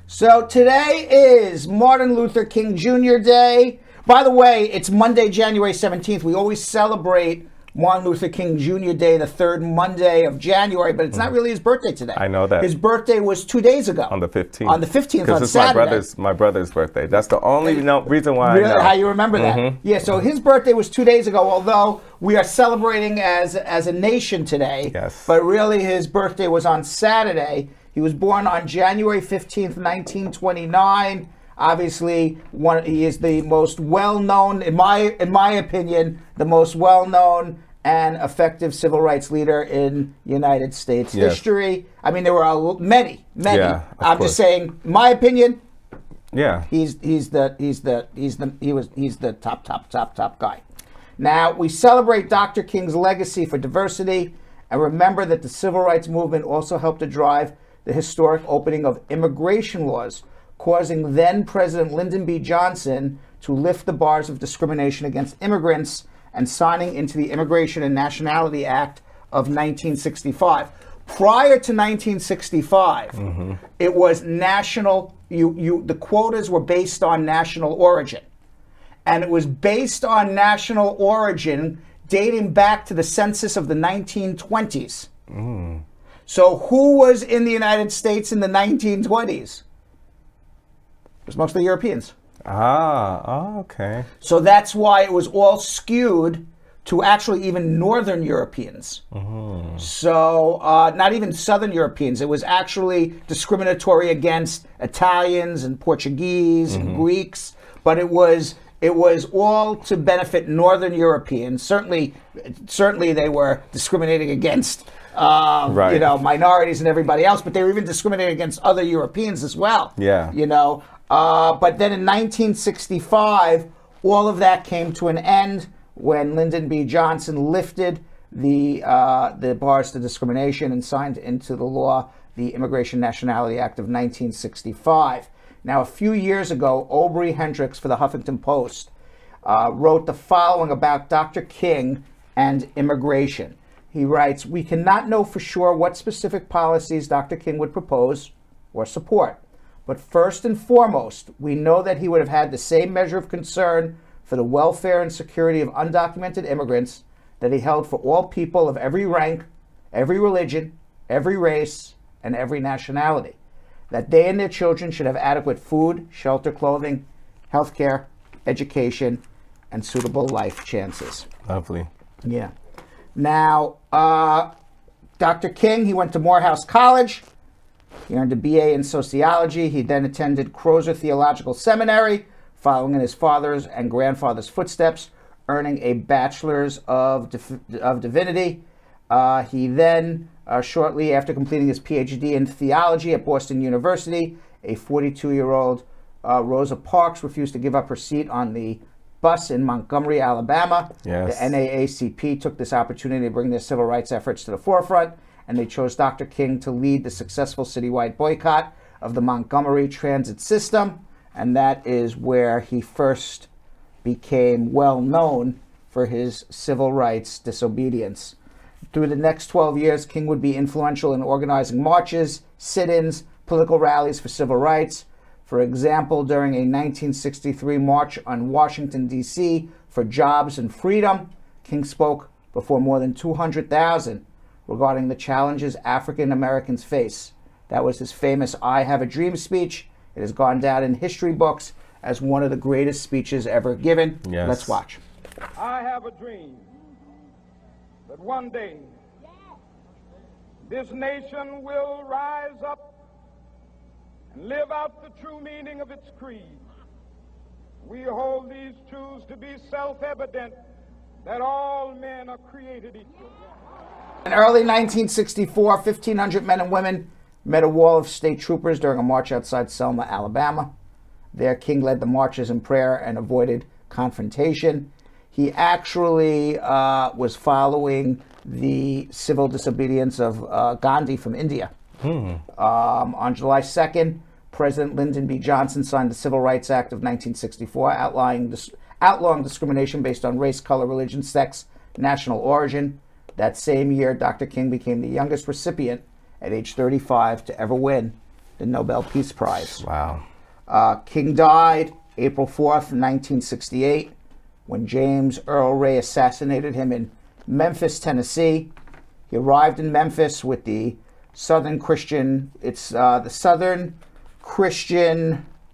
So today is Martin Luther King Jr. Day. By the way, it's Monday, January 17th. We always celebrate Martin Luther King Jr. Day, the third Monday of January, but it's not really his birthday today. I know that. His birthday was 2 days ago. On the 15th. On the 15th, on Because it's Saturday. my brother's birthday. That's the only reason why Really? I know. How you remember that? Yeah, so his birthday was 2 days ago, although we are celebrating as a nation today. Yes. But really his birthday was on Saturday. He was born on January 15th, 1929. Obviously, he is the most well-known, in my opinion, the most well-known and effective civil rights leader in United States history. I mean, there were many. Yeah, I'm just saying, my opinion. Yeah, He's the top guy. Now, we celebrate Dr. King's legacy for diversity and remember that the civil rights movement also helped to drive the historic opening of immigration laws, causing then President Lyndon B. Johnson to lift the bars of discrimination against immigrants and signing into the Immigration and Nationality Act of 1965. Prior to 1965, it was national. The quotas were based on national origin, and it was based on national origin dating back to the census of the 1920s. So who was in the United States in the 1920s? It was mostly Europeans. Okay. So that's why it was all skewed to actually even Northern Europeans. So not even Southern Europeans. It was actually discriminatory against Italians and Portuguese and Greeks, but it was all to benefit Northern Europeans. Certainly they were discriminating against minorities and everybody else, but they were even discriminating against other Europeans as well. Yeah. But then in 1965, all of that came to an end when Lyndon B. Johnson lifted the bars to discrimination and signed into the law the Immigration and Nationality Act of 1965. Now, a few years ago, Aubrey Hendricks for the Huffington Post wrote the following about Dr. King and immigration. He writes, "We cannot know for sure what specific policies Dr. King would propose or support. But first and foremost, we know that he would have had the same measure of concern for the welfare and security of undocumented immigrants that he held for all people of every rank, every religion, every race, and every nationality. That they and their children should have adequate food, shelter, clothing, health care, education, and suitable life chances." Lovely. Yeah. Now, Dr. King, he went to Morehouse College. He earned a BA in sociology. He then attended Crozer Theological Seminary, following in his father's and grandfather's footsteps, earning a bachelor's of divinity. He then, shortly after completing his PhD in theology at Boston University, a 42-year-old Rosa Parks refused to give up her seat on the bus in Montgomery, Alabama. Yes. The NAACP took this opportunity to bring their civil rights efforts to the forefront, and they chose Dr. King to lead the successful citywide boycott of the Montgomery transit system, and that is where he first became well known for his civil rights disobedience. Through the next 12 years, King would be influential in organizing marches, sit-ins, political rallies for civil rights. For example, during a 1963 march on Washington, D.C. for jobs and freedom, King spoke before more than 200,000 regarding the challenges African Americans face. That was his famous "I Have a Dream" speech. It has gone down in history books as one of the greatest speeches ever given. Yes. Let's watch. I have a dream that one day this nation will rise up and live out the true meaning of its creed. We hold these truths to be self-evident, that all men are created equal. In early 1964, 1,500 men and women met a wall of state troopers during a march outside Selma, Alabama. There, King led the marches in prayer and avoided confrontation. He actually was following the civil disobedience of Gandhi from India. On July 2nd, President Lyndon B. Johnson signed the Civil Rights Act of 1964, outlawing discrimination based on race, color, religion, sex, national origin. That same year, Dr. King became the youngest recipient at age 35 to ever win the Nobel Peace Prize. Wow. King died April 4th, 1968, when James Earl Ray assassinated him in Memphis, Tennessee. He arrived in Memphis with the Southern Christian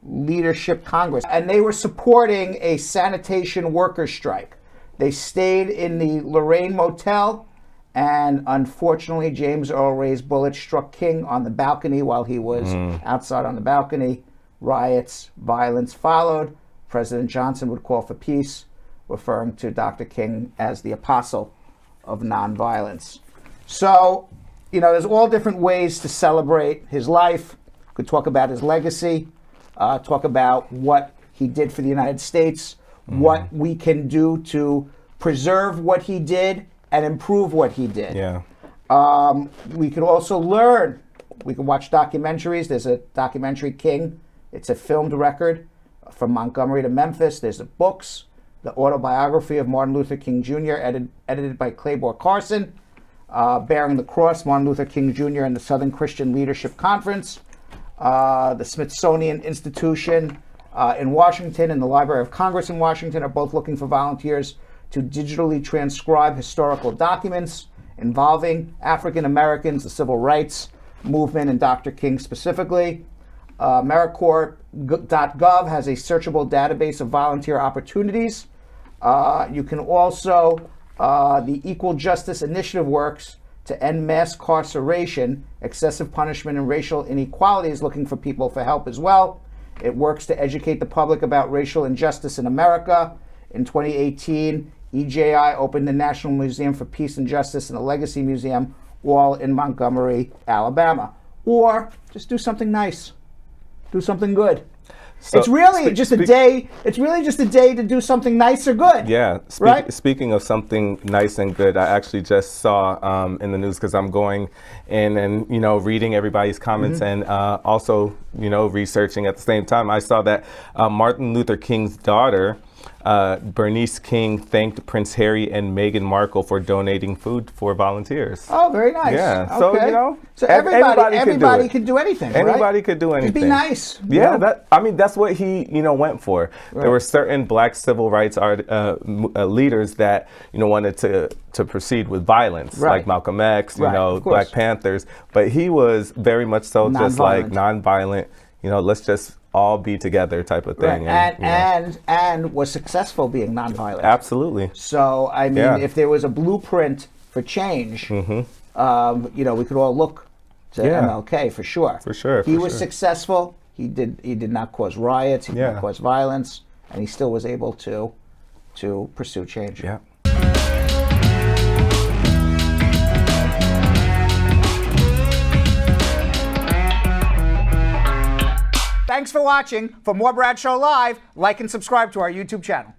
Leadership Congress, and they were supporting a sanitation workers' strike. They stayed in the Lorraine Motel, and unfortunately, James Earl Ray's bullet struck King on the balcony while he was outside on the balcony. Riots, violence followed. President Johnson would call for peace, referring to Dr. King as the apostle of nonviolence. So, there's all different ways to celebrate his life. We could talk about his legacy, talk about what he did for the United States, what we can do to preserve what he did and improve what he did. Yeah. We could also learn. We can watch documentaries. There's a documentary, King. It's a filmed record from Montgomery to Memphis. There's the books, the autobiography of Martin Luther King Jr., edited by Claiborne Carson, Bearing the Cross, Martin Luther King Jr. and the Southern Christian Leadership Conference, the Smithsonian Institution in Washington and the Library of Congress in Washington are both looking for volunteers to digitally transcribe historical documents involving African Americans, the civil rights movement, and Dr. King specifically. AmeriCorps.gov has a searchable database of volunteer opportunities. You can also, the Equal Justice Initiative works to end mass incarceration, excessive punishment, and racial inequality is looking for people for help as well. It works to educate the public about racial injustice in America. In 2018, EJI opened the National Museum for Peace and Justice and the Legacy Museum, all in Montgomery, Alabama. Or just do something nice. Do something good. So it's really just a day. It's really just a day to do something nice or good. Yeah. Right? Speaking of something nice and good, I actually just saw in the news, because I'm going in and reading everybody's comments and also researching at the same time. I saw that Martin Luther King's daughter, Bernice King, thanked Prince Harry and Meghan Markle for donating food for volunteers. Oh, very nice. Yeah. Okay. So So everybody could can do anything. Anybody right? could do anything. Just be nice. Yeah, that's what he went for. Right. There were certain black civil rights leaders that wanted to proceed with violence, like Malcolm X, Black Panthers, but he was very much so just like nonviolent. Let's just all be together type of thing. Right. And was successful being nonviolent. Absolutely. So I mean, if there was a blueprint for change, we could all look to MLK for sure. For sure. He was successful. He did not cause riots. He did not cause violence, and he still was able to pursue change. Yeah. Thanks for watching. For more Bradshaw Live, like and subscribe to our YouTube channel.